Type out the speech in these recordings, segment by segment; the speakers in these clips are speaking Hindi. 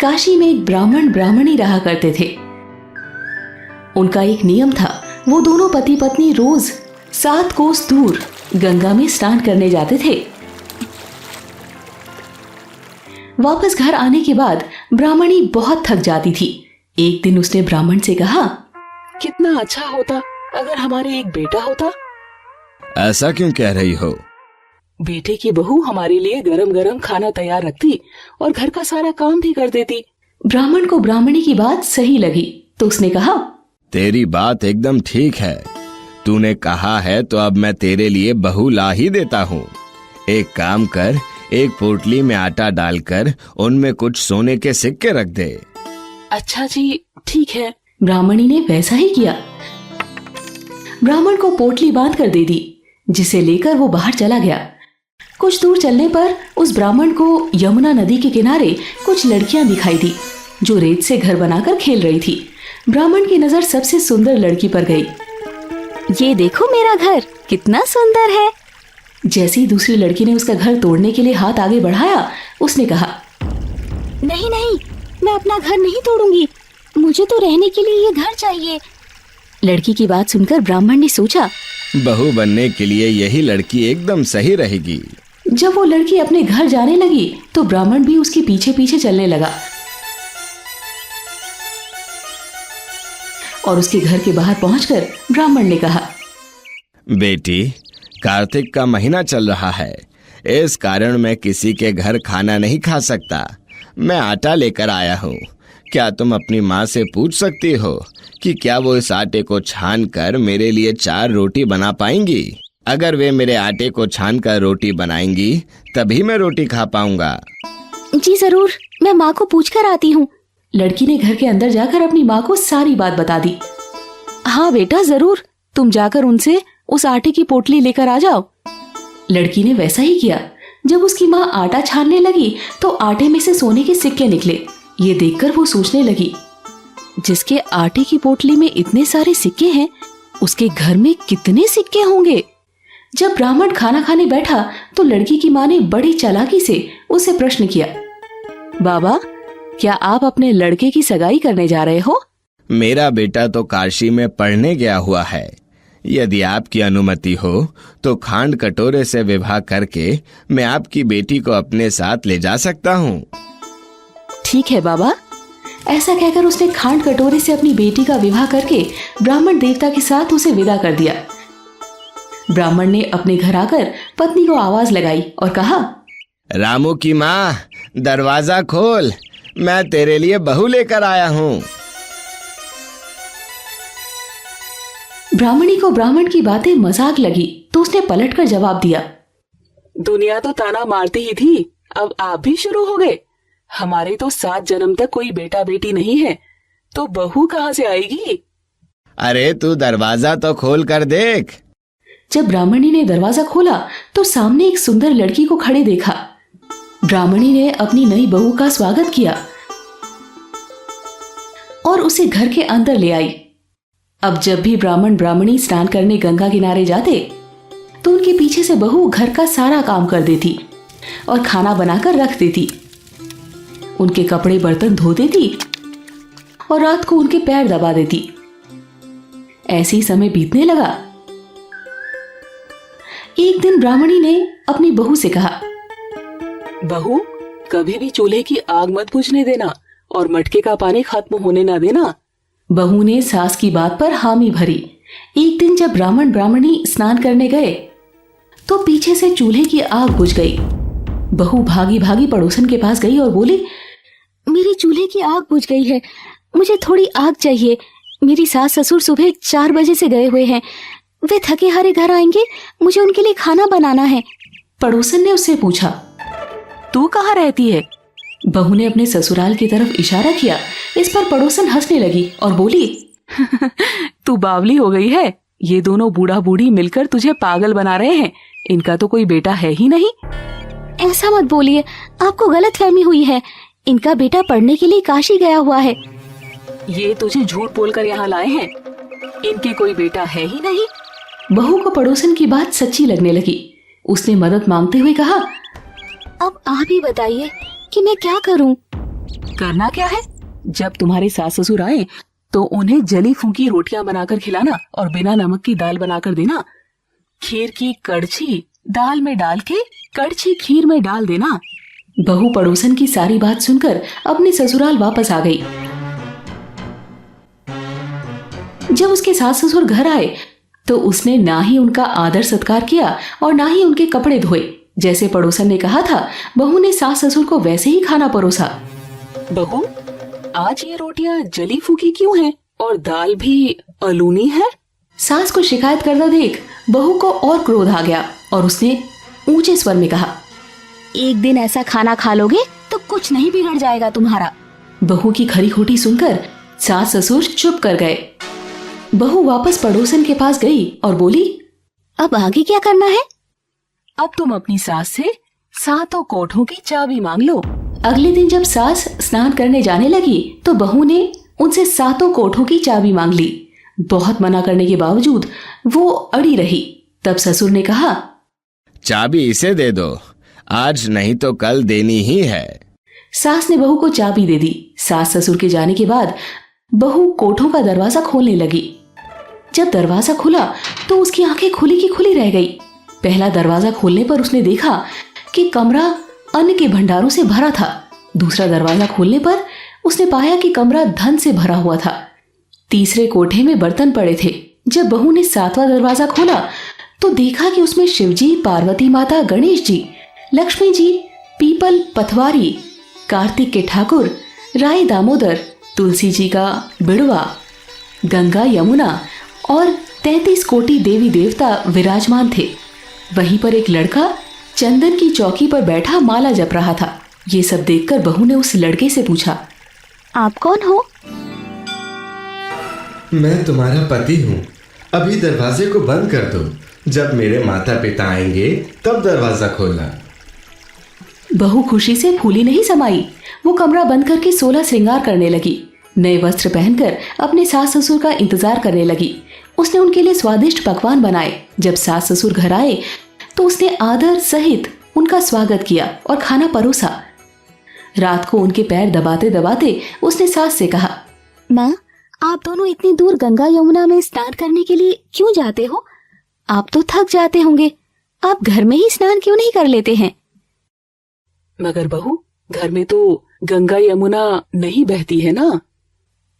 काशी में एक ब्राह्मण ब्राह्मणी रहा करते थे। उनका एक नियम था, वो दोनों पति पत्नी रोज 7 कोस दूर गंगा में स्नान करने जाते थे। वापस घर आने के बाद ब्राह्मणी बहुत थक जाती थी। एक दिन उसने ब्राह्मण से कहा, कितना अच्छा होता अगर हमारे एक बेटा होता। ऐसा क्यों कह रही हो? बेटे की बहू हमारे लिए गरम गरम खाना तैयार रखती और घर का सारा काम भी कर देती। ब्राह्मण को ब्राह्मणी की बात सही लगी तो उसने कहा, तेरी बात एकदम ठीक है। तूने कहा है तो अब मैं तेरे लिए बहू ला ही देता हूँ। एक काम कर, एक पोटली में आटा डालकर उनमें कुछ सोने के सिक्के रख दे। अच्छा जी, ठीक है। ब्राह्मणी ने वैसा ही किया। ब्राह्मण को पोटली बांध कर दे दी, जिसे लेकर वो बाहर चला गया। कुछ दूर चलने पर उस ब्राह्मण को यमुना नदी के किनारे कुछ लड़कियां दिखाई दी जो रेत से घर बनाकर खेल रही थी। ब्राह्मण की नजर सबसे सुंदर लड़की पर गई। ये देखो मेरा घर कितना सुंदर है। जैसे ही दूसरी लड़की ने उसका घर तोड़ने के लिए हाथ आगे बढ़ाया, उसने कहा, नहीं नहीं, मैं अपना घर नहीं तोड़ूंगी, मुझे तो रहने के लिए ये घर चाहिए। लड़की की बात सुनकर ब्राह्मण ने सोचा, बहू बनने के लिए यही लड़की एकदम सही रहेगी। जब वो लड़की अपने घर जाने लगी तो ब्राह्मण भी उसके पीछे पीछे चलने लगा और उसके घर के बाहर पहुंचकर ब्राह्मण ने कहा, बेटी, कार्तिक का महीना चल रहा है, इस कारण मैं किसी के घर खाना नहीं खा सकता। मैं आटा लेकर आया हूँ। क्या तुम अपनी माँ से पूछ सकती हो कि क्या वो इस आटे को छान कर मेरे लिए 4 रोटी बना पाएंगी? अगर वे मेरे आटे को छान कर रोटी बनाएंगी तभी मैं रोटी खा पाऊंगा। जी जरूर, मैं माँ को पूछ कर आती हूँ। लड़की ने घर के अंदर जाकर अपनी माँ को सारी बात बता दी। हाँ बेटा, जरूर, तुम जाकर उनसे उस आटे की पोटली लेकर आ जाओ। लड़की ने वैसा ही किया। जब उसकी माँ आटा छानने लगी तो आटे में से सोने के सिक्के निकले। ये देखकर वो सोचने लगी, जिसके आटे की पोटली में इतने सारे सिक्के हैं, उसके घर में कितने सिक्के होंगे। जब ब्राह्मण खाना खाने बैठा तो लड़की की माँ ने बड़ी चालाकी से उसे प्रश्न किया, बाबा, क्या आप अपने लड़के की सगाई करने जा रहे हो? मेरा बेटा तो काशी में पढ़ने गया हुआ है। यदि आपकी अनुमति हो तो खांड कटोरे से विवाह करके मैं आपकी बेटी को अपने साथ ले जा सकता हूँ। ठीक है बाबा। ऐसा कहकर उसने खांड कटोरे से अपनी बेटी का विवाह करके ब्राह्मण देवता के साथ उसे विदा कर दिया। ब्राह्मण ने अपने घर आकर पत्नी को आवाज लगाई और कहा, रामू की माँ, दरवाजा खोल, मैं तेरे लिए बहू लेकर आया हूँ। ब्राह्मणी को ब्राह्मण की बातें मजाक लगी तो उसने पलटकर जवाब दिया, दुनिया तो ताना मारती ही थी, अब आप भी शुरू हो गए। हमारे तो 7 जन्म तक कोई बेटा बेटी नहीं है, तो बहू कहाँ से आएगी? अरे तू दरवाजा तो खोल कर देख। जब ब्राह्मणी ने दरवाजा खोला तो सामने एक सुंदर लड़की को खड़े देखा। ब्राह्मणी ने अपनी नई बहू का स्वागत किया और उसे घर के अंदर ले आई। अब जब भी ब्राह्मण ब्राह्मणी स्नान करने गंगा किनारे जाते तो उनके पीछे से बहू घर का सारा काम कर देती और खाना बनाकर रख देती, उनके कपड़े बर्तन धो देती और रात को उनके पैर दबा देती। ऐसे ही समय बीतने लगा। एक दिन ब्राह्मणी ने अपनी बहू से कहा, बहू, कभी भी चूल्हे की आग मत बुझने देना और मटके का पानी खत्म होने ना देना। बहू ने सास की बात पर हामी भरी। एक दिन जब ब्राह्मण ब्राह्मणी स्नान करने गए तो पीछे से चूल्हे की आग बुझ गई। बहू भागी भागी पड़ोसन के पास गई और बोली, मेरी चूल्हे की आग बुझ गई है, मुझे थोड़ी आग चाहिए। मेरी सास ससुर सुबह 4 बजे से गए हुए हैं, वे थके हारे घर आएंगे, मुझे उनके लिए खाना बनाना है। पड़ोसन ने उससे पूछा, तू कहाँ रहती है? बहू ने अपने ससुराल की तरफ इशारा किया। इस पर पड़ोसन हंसने लगी और बोली, तू बावली हो गई है, ये दोनों बूढ़ा बूढ़ी मिलकर तुझे पागल बना रहे हैं, इनका तो कोई बेटा है ही नहीं। ऐसा मत बोलिए, आपको गलतफहमी हुई है, इनका बेटा पढ़ने के लिए काशी गया हुआ है। ये तुझे झूठ बोलकर यहाँ लाए हैं, इनके कोई बेटा है ही नहीं। बहू को पड़ोसन की बात सच्ची लगने लगी। उसने मदद मांगते हुए कहा, अब आप ही बताइए कि मैं क्या करूं? करना क्या है? जब तुम्हारे सास ससुर आए तो उन्हें जली फूकी रोटियां बनाकर खिलाना और बिना नमक की दाल बनाकर देना। खीर की कड़छी दाल में डाल के कड़छी खीर में डाल देना। बहू पड़ोसन की सारी बात सुनकर अपने ससुराल वापस आ गई। जब उसके सास ससुर घर आए तो उसने ना ही उनका आदर सत्कार किया और ना ही उनके कपड़े धोए। जैसे पड़ोसन ने कहा था, बहू ने सास ससुर को वैसे ही खाना परोसा। बहू, आज ये रोटियां जली फूकी क्यों हैं और दाल भी अलूनी है? सास को शिकायत करता देख बहू को और क्रोध आ गया और उसने ऊंचे स्वर में कहा, एक दिन ऐसा खाना खा लोगे तो कुछ नहीं बिगड़ जाएगा तुम्हारा। बहू की खरी खोटी सुनकर सास ससुर चुप कर गए। बहू वापस पड़ोसन के पास गई और बोली, अब आगे क्या करना है? अब तुम अपनी सास से सातों कोठों की चाबी मांग लो। अगले दिन जब सास स्नान करने जाने लगी तो बहू ने उनसे सातों कोठों की चाबी मांग ली। बहुत मना करने के बावजूद वो अड़ी रही। तब ससुर ने कहा, चाबी इसे दे दो, आज नहीं तो कल देनी ही है। सास ने बहू को चाबी दे दी। सास ससुर के जाने के बाद बहू कोठों का दरवाजा खोलने लगी। जब दरवाजा खुला तो उसकी आंखें खुली की खुली रह गई। पहला दरवाजा खोलने पर उसने देखा कि कमरा अन्न के भंडारों से भरा था। दूसरा दरवाजा खोलने पर उसने पाया कि कमरा धन से भरा हुआ था। तीसरे कोठे में बर्तन पड़े थे। जब बहू ने सातवां दरवाजा खोला तो देखा कि उसमें शिवजी, पार्वती माता, गणेश जी, लक्ष्मी जी, पीपल पथवारी, कार्तिक के ठाकुर, राय दामोदर, तुलसी जी का बिड़वा, गंगा यमुना और 33 कोटि देवी देवता विराजमान थे। वहीं पर एक लड़का चंदन की चौकी पर बैठा माला जप रहा था। ये सब देखकर बहू ने उस लड़के से पूछा, आप कौन हो? मैं तुम्हारा पति हूँ। अभी दरवाजे को बंद कर दो। जब मेरे माता पिता आएंगे तब दरवाजा खोलना। बहू खुशी से फूली नहीं समाई। वो कमरा बंद करके 16 श्रृंगार करने लगी। नए वस्त्र पहनकर अपने सास ससुर का इंतजार करने लगी। उसने उनके लिए स्वादिष्ट पकवान बनाए। जब सास ससुर घर आए तो उसने आदर सहित उनका स्वागत किया और खाना परोसा। रात को उनके पैर दबाते दबाते उसने सास से कहा, माँ, आप दोनों इतनी दूर गंगा यमुना में स्नान करने के लिए क्यों जाते हो? आप तो थक जाते होंगे। आप घर में ही स्नान क्यों नहीं कर लेते हैं? मगर बहू, घर में तो गंगा यमुना नहीं बहती है ना?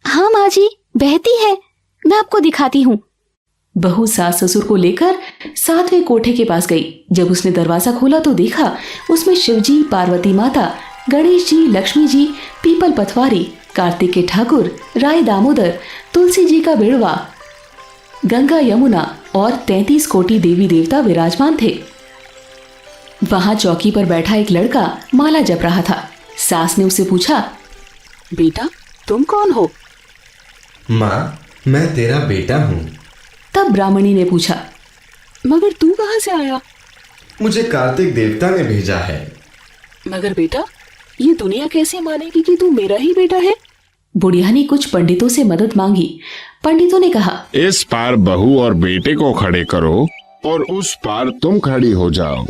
हाँ माँ जी, बहती है। मैं आपको दिखाती हूँ। बहू सास ससुर को लेकर 7वें कोठे के पास गई। जब उसने दरवाजा खोला तो देखा उसमें शिवजी, पार्वती माता, गणेश जी, लक्ष्मी जी, पीपल पथवारी, कार्तिक के ठाकुर, राय दामोदर, तुलसी जी का बिड़वा, गंगा यमुना और 33 कोटि देवी देवता विराजमान थे। वहां चौकी पर बैठा एक लड़का माला जप रहा था। सास ने उससे पूछा, बेटा, तुम कौन हो? माँ, मैं तेरा बेटा हूँ। तब ब्राह्मणी ने पूछा, मगर तू कहाँ से आया? मुझे कार्तिक देवता ने भेजा है। मगर बेटा, ये दुनिया कैसे मानेगी कि तू मेरा ही बेटा है? बुढ़िया ने कुछ पंडितों से मदद मांगी। पंडितों ने कहा, इस पार बहू और बेटे को खड़े करो और उस पार तुम खड़ी हो जाओ।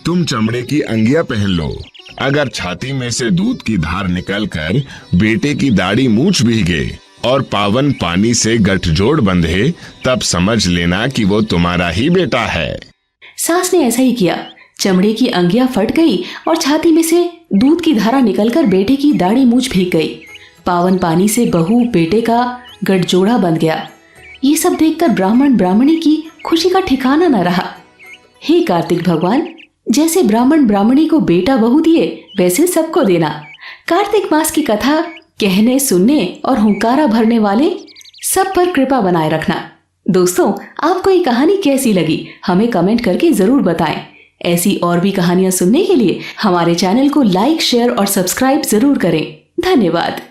तुम चमड़े की अंगिया पहन लो। अगर छाती में से दूध की धार निकलकर बेटे की दाढ़ी मूंछ भीगे और पावन पानी से गठजोड़ बंधे, तब समझ लेना कि वो तुम्हारा ही बेटा है। सास ने ऐसा ही किया। चमड़े की अंगिया फट गई और छाती में से दूध की धारा निकलकर बेटे की दाढ़ी मूंछ भीग गई। पावन पानी से बहू बेटे का गठजोड़ा बंध गया। ये सब देखकर ब्राह्मण ब्राह्मणी की खुशी का ठिकाना न रहा। हे कार्तिक भगवान, जैसे ब्राह्मण ब्राह्मणी को बेटा बहू दिए वैसे सबको देना। कार्तिक मास की कथा कहने, सुनने और हुंकारा भरने वाले सब पर कृपा बनाए रखना। दोस्तों, आपको ये कहानी कैसी लगी हमें कमेंट करके जरूर बताएं। ऐसी और भी कहानियां सुनने के लिए हमारे चैनल को लाइक, शेयर और सब्सक्राइब जरूर करें। धन्यवाद।